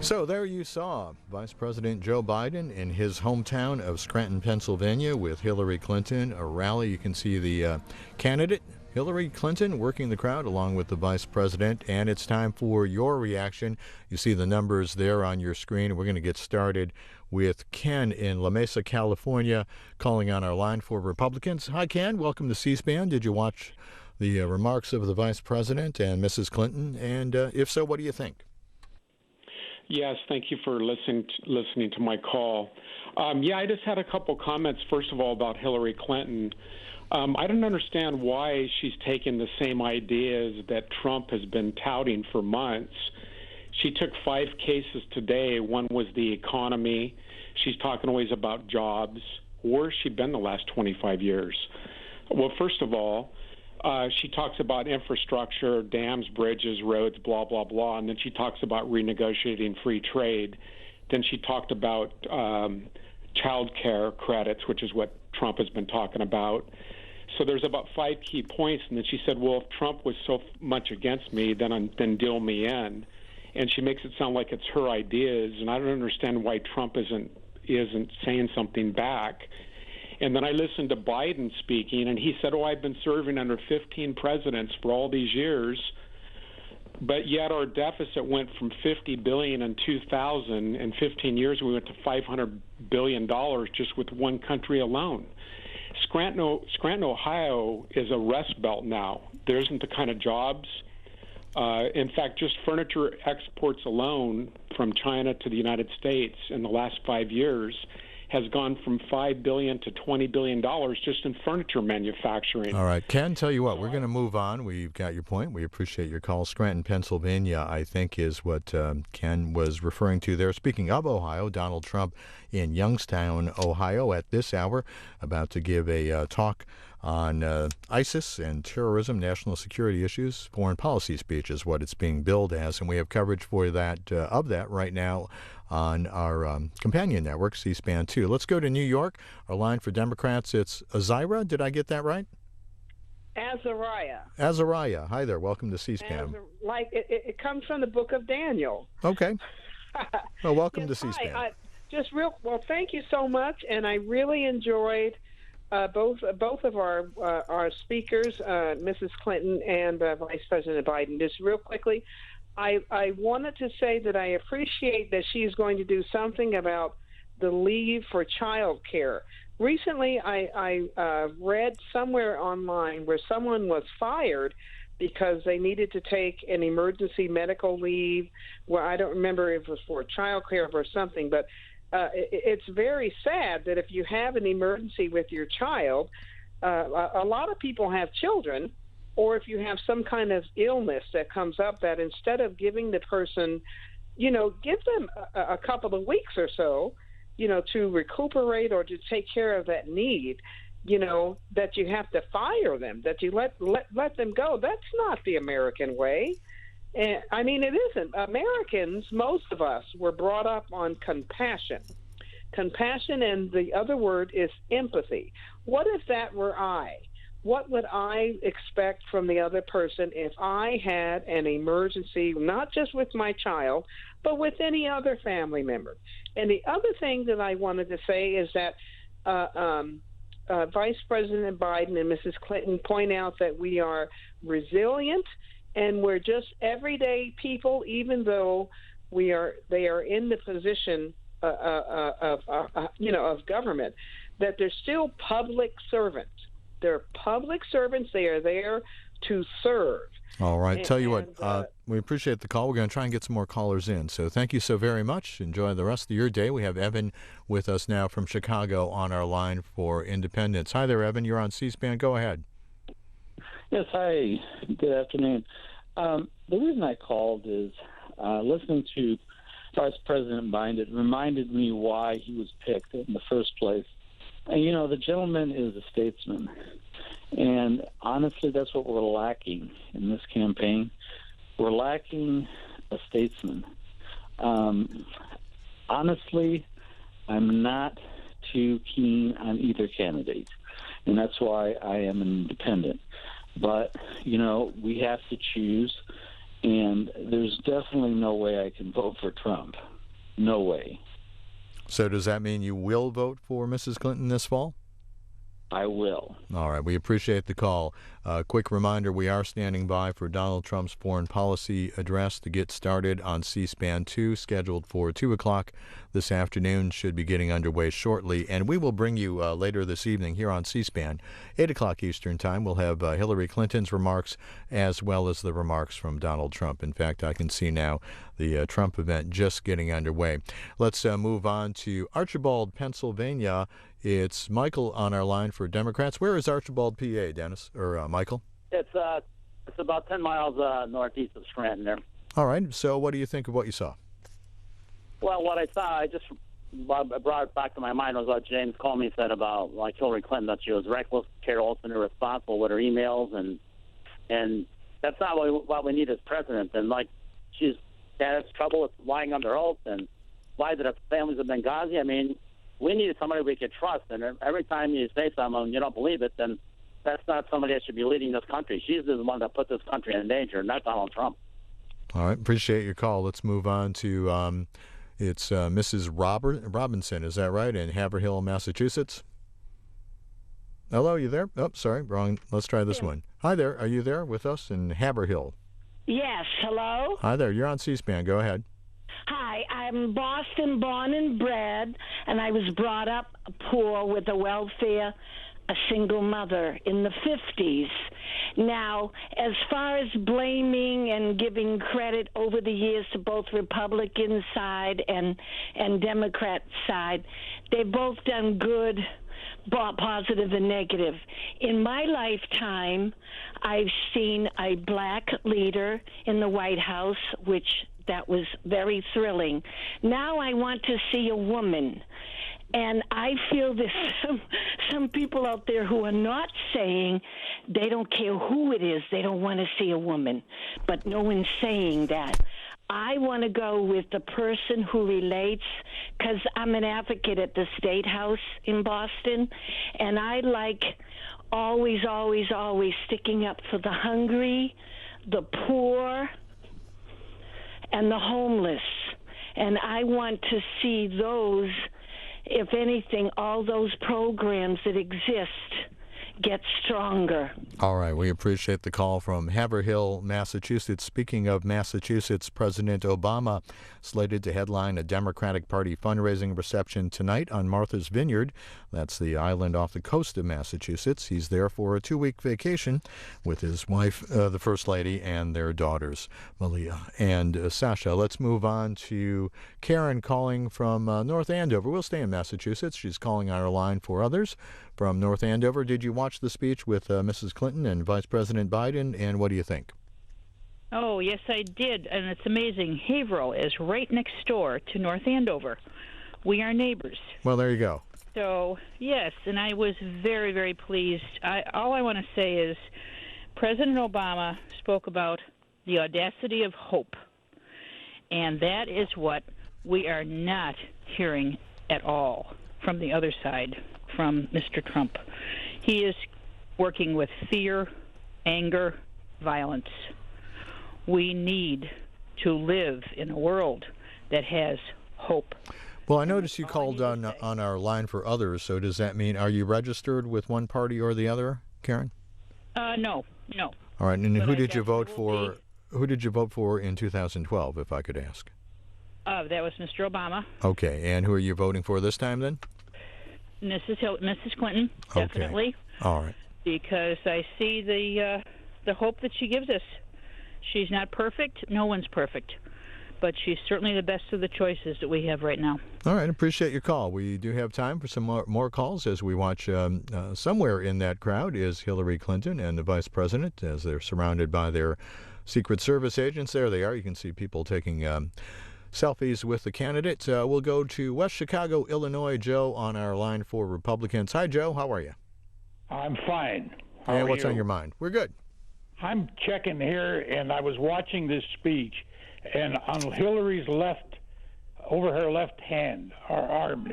So there you saw Vice President Joe Biden in his hometown of Scranton, Pennsylvania, with Hillary Clinton, a rally. You can see the candidate, Hillary Clinton, working the crowd along with the Vice President. And it's time for your reaction. You see the numbers there on your screen. We're going to get started with Ken in La Mesa, California, calling on our line for Republicans. Hi, Ken. Welcome to C-SPAN. Did you watch the remarks of the Vice President and Mrs. Clinton? And if so, what do you think? Yes, thank you for listening to my call. I just had a couple comments, first of all, about Hillary Clinton. I don't understand why she's taken the same ideas that Trump has been touting for months. She took 5 cases today. One was the economy. She's talking always about jobs. Where's she been the last 25 years? Well, first of all, she talks about infrastructure, dams, bridges, roads, blah, blah, blah, and then she talks about renegotiating free trade. Then she talked about child care credits, which is what Trump has been talking about. So there's about 5 key points, and then she said, well, if Trump was so much against me, then deal me in. And she makes it sound like it's her ideas, and I don't understand why Trump isn't saying something back. And then I listened to Biden speaking, and he said, I've been serving under 15 presidents for all these years, but yet our deficit went from $50 billion in 2000. In 15 years, we went to $500 billion just with one country alone. Scranton, Ohio is a rust belt now. There isn't the kind of jobs. In fact, just furniture exports alone from China to the United States in the last 5 years has gone from $5 billion to $20 billion just in furniture manufacturing. All right, Ken, tell you what, we're going to move on. We've got your point. We appreciate your call. Scranton, Pennsylvania, I think, is what Ken was referring to there. Speaking of Ohio, Donald Trump in Youngstown, Ohio, at this hour, about to give a talk on ISIS and terrorism, national security issues. Foreign policy speech is what it's being billed as, and we have coverage for that of that right now on our companion network, C-SPAN 2. Let's go to New York. Our line for Democrats, it's Azira. Did I get that right? Azariah. Azariah. Hi there. Welcome to C-SPAN. It comes from the book of Daniel. Okay. Well, welcome Yes, to C-SPAN. Thank you so much, and I really enjoyed both of our speakers, Mrs. Clinton and Vice President Biden. Just real quickly, I wanted to say that I appreciate that she's going to do something about the leave for child care. Recently, I read somewhere online where someone was fired because they needed to take an emergency medical leave. Well, I don't remember if it was for child care or something, but it's very sad that if you have an emergency with your child, a lot of people have children, or if you have some kind of illness that comes up, that instead of giving the person, give them a couple of weeks or so, to recuperate or to take care of that need, that you have to fire them, that you let them go. That's not the American way. And I mean, it isn't. Americans, most of us, were brought up on compassion. Compassion, and the other word is empathy. What if that were I? What would I expect from the other person if I had an emergency, not just with my child, but with any other family member? And the other thing that I wanted to say is that Vice President Biden and Mrs. Clinton point out that we are resilient and we're just everyday people, even though they are in the position of government, that they're still public servants. They're public servants. They are there to serve. All right. Tell you what, we appreciate the call. We're going to try and get some more callers in. So thank you so very much. Enjoy the rest of your day. We have Evan with us now from Chicago on our line for Independence. Hi there, Evan. You're on C-SPAN. Go ahead. Yes, hi. Good afternoon. The reason I called is listening to Vice President Biden, it reminded me why he was picked in the first place. And, the gentleman is a statesman. And honestly, that's what we're lacking in this campaign. We're lacking a statesman. Honestly, I'm not too keen on either candidate, and that's why I am an independent. But, we have to choose, And there's definitely no way I can vote for Trump. No way. So does that mean you will vote for Mrs. Clinton this fall? I will. All right. We appreciate the call. Quick reminder, we are standing by for Donald Trump's foreign policy address to get started on C-SPAN 2, scheduled for 2 o'clock this afternoon. Should be getting underway shortly. And we will bring you later this evening here on C-SPAN, 8 o'clock Eastern Time. We'll have Hillary Clinton's remarks as well as the remarks from Donald Trump. In fact, I can see now the Trump event just getting underway. Let's move on to Archibald, Pennsylvania. It's Michael on our line for Democrats. Where is Archibald, PA, Dennis, or Michael? It's about 10 miles northeast of Scranton there. All right. So what do you think of what you saw? Well, what I saw, I just brought it back to my mind was what James Comey said about like Hillary Clinton, that she was reckless, careless, and irresponsible with her emails, and that's not what we need as president. And like she's had trouble with lying under oath and lied to the families of Benghazi. I mean, we needed somebody we could trust, and every time you say something and you don't believe it, then that's not somebody that should be leading this country. She's the one that put this country in danger, not Donald Trump. All right, appreciate your call. Let's move on to it's Mrs. Robinson, is that right, in Haverhill, Massachusetts? Hello, you there? Oh, sorry, wrong. Let's try this one. Hi there, are you there with us in Haverhill? Yes, hello? Hi there, you're on C-SPAN. Go ahead. Hi, I'm Boston born and bred, and I was brought up poor with a single mother in the 50s. Now, as far as blaming and giving credit over the years to both Republican side and Democrat side, they've both done good, positive and negative. In my lifetime, I've seen a black leader in the White House, that was very thrilling. Now I want to see a woman. And I feel there's some people out there who are not saying they don't care who it is, they don't want to see a woman. But no one's saying that. I want to go with the person who relates, because I'm an advocate at the State House in Boston, and I like always sticking up for the hungry, the poor, and the homeless. And I want to see those, if anything, all those programs that exist get stronger. All right, we appreciate the call from Haverhill, Massachusetts. Speaking of Massachusetts, President Obama slated to headline a Democratic Party fundraising reception tonight on Martha's Vineyard. That's the island off the coast of Massachusetts. He's there for a 2-week vacation with his wife, the First Lady, and their daughters, Malia and Sasha. Let's move on to Karen calling from North Andover. We'll stay in Massachusetts. She's calling on our line for others from North Andover. Did you watch the speech with Mrs. Clinton and Vice President Biden, and what do you think? Oh, yes, I did, and it's amazing. Haverhill is right next door to North Andover. We are neighbors. Well, there you go. So, yes, and I was very, very pleased. All I want to say is President Obama spoke about the audacity of hope, and that is what we are not hearing at all from the other side, from Mr. Trump. He is working with fear, anger, violence. We need to live in a world that has hope. Well, I noticed you called on our line for others, so does that mean, are you registered with one party or the other, Karen? No. All right, and But who I did you vote definitely for? Who did you vote for in 2012, if I could ask? That was Mr. Obama. Okay, and who are you voting for this time then? Mrs. Clinton, Okay. definitely. All right. Because I see the hope that she gives us. She's not perfect. No one's perfect. But she's certainly the best of the choices that we have right now. All right, appreciate your call. We do have time for some more calls as we watch somewhere in that crowd is Hillary Clinton and the Vice President as they're surrounded by their Secret Service agents. There they are. You can see people taking selfies with the candidates. We'll go to West Chicago, Illinois. Joe on our line for Republicans. Hi, Joe. How are you? I'm fine. How And are what's you? on your mind? We're good. I'm checking here, and I was watching this speech, and on Hillary's left, over her left hand, or arm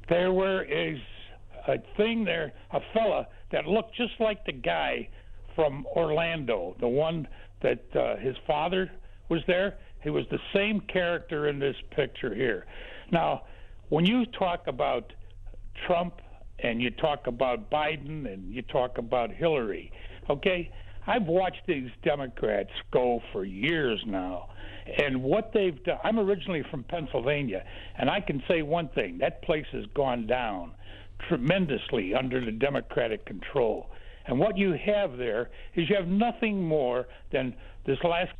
there is a thing there, a fella that looked just like the guy from Orlando, the one that his father was there. He was the same character in this picture here. Now, when you talk about Trump and you talk about Biden and you talk about Hillary, okay, I've watched these Democrats go for years now. And what they've done, I'm originally from Pennsylvania, and I can say one thing, that place has gone down tremendously under the Democratic control. And what you have there is you have nothing more than this last,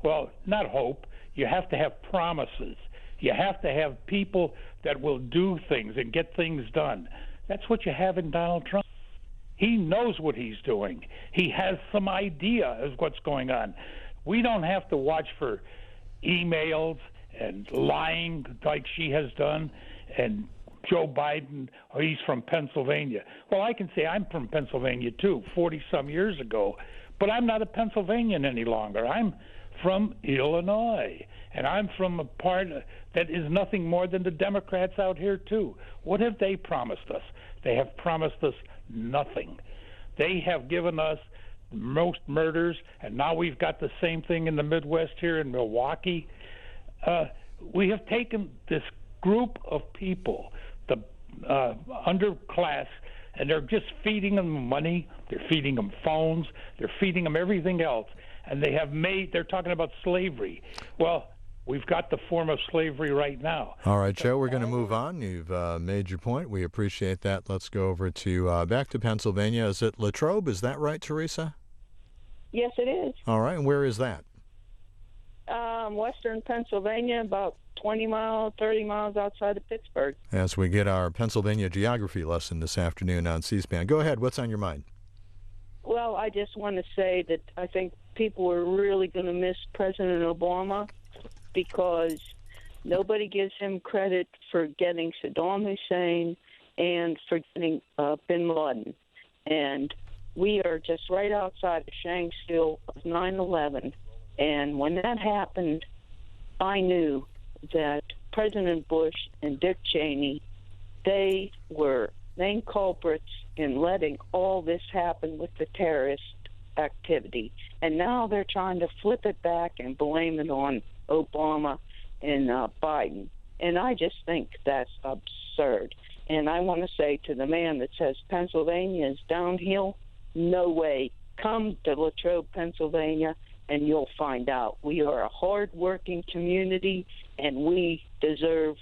well, not hope, you have to have promises. You have to have people that will do things and get things done. That's what you have in Donald Trump. He knows what he's doing. He has some idea of what's going on. We don't have to watch for emails and lying like she has done, and Joe Biden, oh, he's from Pennsylvania. Well, I can say I'm from Pennsylvania too, 40-some years ago, but I'm not a Pennsylvanian any longer. I'm from Illinois, and I'm from a part that is nothing more than the Democrats out here too. What have they promised us? They have promised us nothing. They have given us most murders, and now we've got the same thing in the Midwest here in Milwaukee. We have taken this group of people, the underclass, and they're just feeding them money, they're feeding them phones, they're feeding them everything else, and they're talking about slavery. Well, we've got the form of slavery right now. All right, Joe, we're going to move on. You've made your point. We appreciate that. Let's go over to back to Pennsylvania. Is it Latrobe? Is that right, Teresa? Yes, it is. All right, and where is that? Western Pennsylvania, about 20 miles, 30 miles outside of Pittsburgh. As we get our Pennsylvania geography lesson this afternoon on C-SPAN. Go ahead. What's on your mind? Well, I just want to say that I think people are really going to miss President Obama because nobody gives him credit for getting Saddam Hussein and for getting bin Laden. And we are just right outside of Shanksville of 9/11. And when that happened, I knew that President Bush and Dick Cheney, they were main culprits in letting all this happen with the terrorist activity. And now they're trying to flip it back and blame it on Obama and Biden. And I just think that's absurd. And I want to say to the man that says Pennsylvania is downhill, no way. Come to Latrobe, Pennsylvania, and you'll find out. We are a hard-working community, and we deserve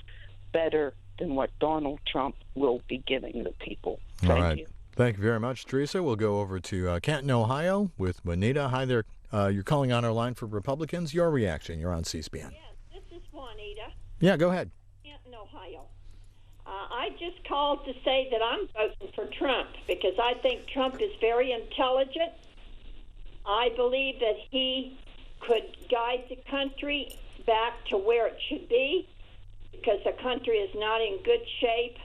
better than what Donald Trump will be giving the people. Thank you. Thank you very much, Teresa. We'll go over to Canton, Ohio with Juanita. Hi there. You're calling on our line for Republicans. Your reaction. You're on C-SPAN. Yes, this is Juanita. Yeah, go ahead. Canton, Ohio. I just called to say that I'm voting for Trump because I think Trump is very intelligent. I believe that he could guide the country back to where it should be because the country is not in good shape.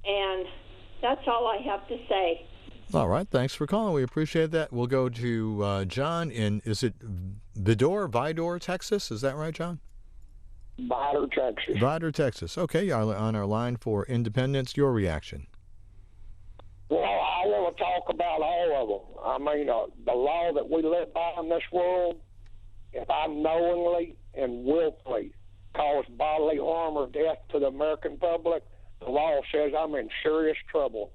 And that's all I have to say. All right. Thanks for calling. We appreciate that. We'll go to John in, is it Vidor, Texas? Is that right, John? Vidor, Texas. Vidor, Texas. Okay. You're on our line for independence. Your reaction. Well, I want to talk about all of them. I mean, the law that we live by in this world, if I knowingly and willfully cause bodily harm or death to the American public, the law says I'm in serious trouble.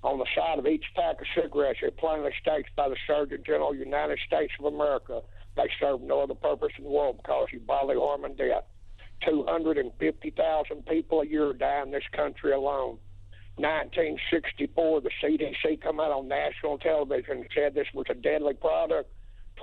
On the side of each pack of cigarettes, it plainly states by the Surgeon General of the United States of America, they serve no other purpose in the world but cause you bodily harm and death. 250,000 people a year die in this country alone. 1964, the CDC come out on national television and said this was a deadly product.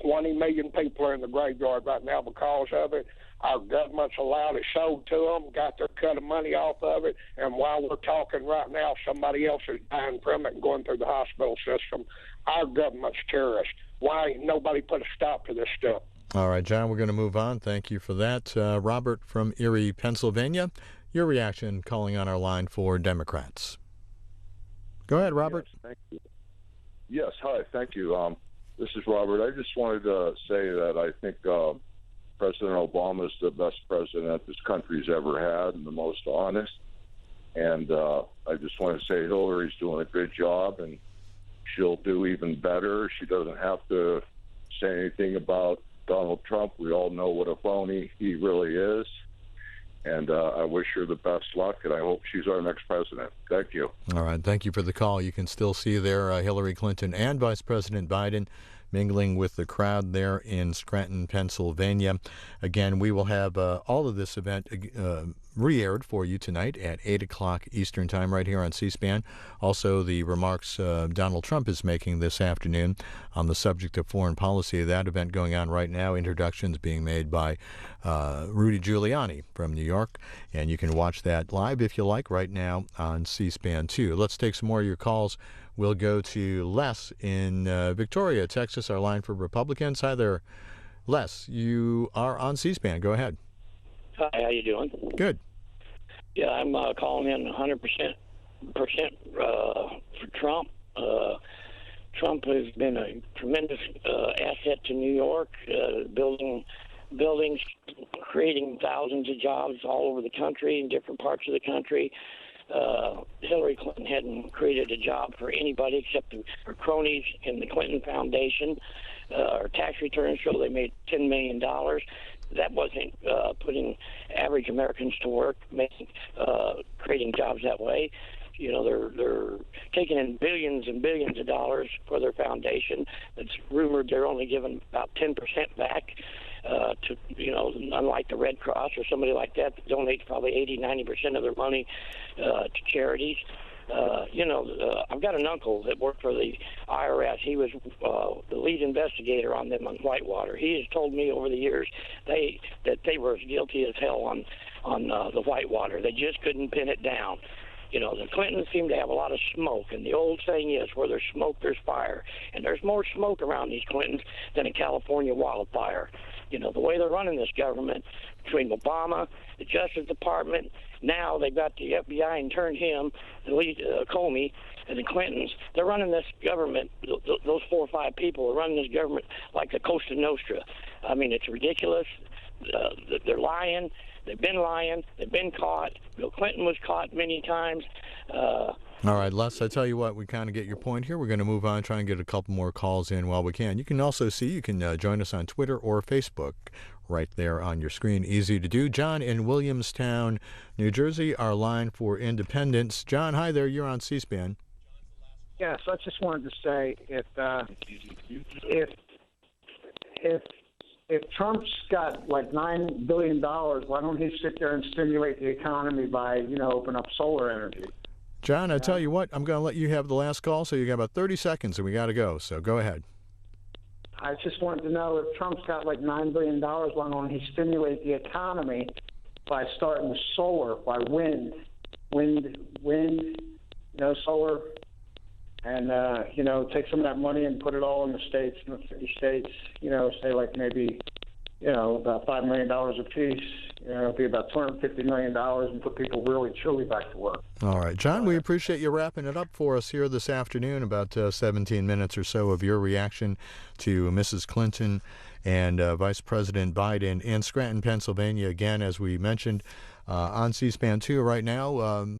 20 million people are in the graveyard right now because of it. Our government's allowed it sold to them, got their cut of money off of it, and while we're talking right now, somebody else is dying from it and going through the hospital system. Our government's terrorist. Why ain't nobody put a stop to this stuff? All right, John, we're going to move on. Thank you for that. Robert from Erie, Pennsylvania. Your reaction calling on our line for Democrats. Go ahead, Robert. Yes, thank you. Yes, hi, thank you. This is Robert. I just wanted to say that I think President Obama is the best president this country's ever had and the most honest. And I just want to say Hillary's doing a good job, and she'll do even better. She doesn't have to say anything about Donald Trump. We all know what a phony he really is. And I wish her the best luck, and I hope she's our next president. Thank you. All right. Thank you for the call. You can still see there Hillary Clinton and Vice President Biden mingling with the crowd there in Scranton, Pennsylvania. Again, we will have all of this event re-aired for you tonight at 8 o'clock Eastern Time right here on C-SPAN. Also, the remarks Donald Trump is making this afternoon on the subject of foreign policy. That event going on right now. Introductions being made by Rudy Giuliani from New York. And you can watch that live if you like right now on C-SPAN 2. Let's take some more of your calls. We'll go to Les in Victoria, Texas, our line for Republicans. Hi there, Les. You are on C-SPAN. Go ahead. Hi, how you doing? Good. Yeah, I'm calling in 100% for Trump. Trump has been a tremendous asset to New York, building buildings, creating thousands of jobs all over the country, in different parts of the country. Hillary Clinton hadn't created a job for anybody except her cronies in the Clinton Foundation. Her tax returns show they made $10 million. That wasn't putting average Americans to work, creating jobs that way. You know, they're taking in billions and billions of dollars for their foundation. It's rumored they're only giving about 10% back to, you know, unlike the Red Cross or somebody like that donates probably 80-90% of their money to charities. I've got an uncle that worked for the IRS. He was the lead investigator on them on Whitewater. He has told me over the years that they were as guilty as hell on the Whitewater. They just couldn't pin it down. You know, the Clintons seem to have a lot of smoke, and the old saying is, where there's smoke, there's fire. And there's more smoke around these Clintons than a California wildfire. You know, the way they're running this government, between Obama, the Justice Department, now they've got the FBI and turned him, the lead, Comey, and the Clintons. They're running this government, those 4 or 5 people are running this government like the Cosa Nostra. I mean, it's ridiculous. They're lying. They've been lying. They've been caught. Bill Clinton was caught many times. All right, Les, I tell you what, we kind of get your point here. We're going to move on, try and get a couple more calls in while we can. You can also you can join us on Twitter or Facebook right there on your screen. Easy to do. John in Williamstown, New Jersey, our line for Independence. John, hi there. You're on C-SPAN. Yes, I just wanted to say if Trump's got like $9 billion, why don't he sit there and stimulate the economy by, open up solar energy? John, I tell you what, I'm going to let you have the last call, so you got about 30 seconds and we got to go. So go ahead. I just wanted to know if Trump's got like $9 billion, why don't he stimulate the economy by starting with solar, by wind, solar, and, take some of that money and put it all in the states, in the 50 states, say like maybe, about $5 million a piece, it'd be about $250 million and put people really truly back to work. All right, John, we appreciate you wrapping it up for us here this afternoon, about 17 minutes or so of your reaction to Mrs. Clinton and Vice President Biden in Scranton, Pennsylvania. Again, as we mentioned, on C-SPAN 2 right now.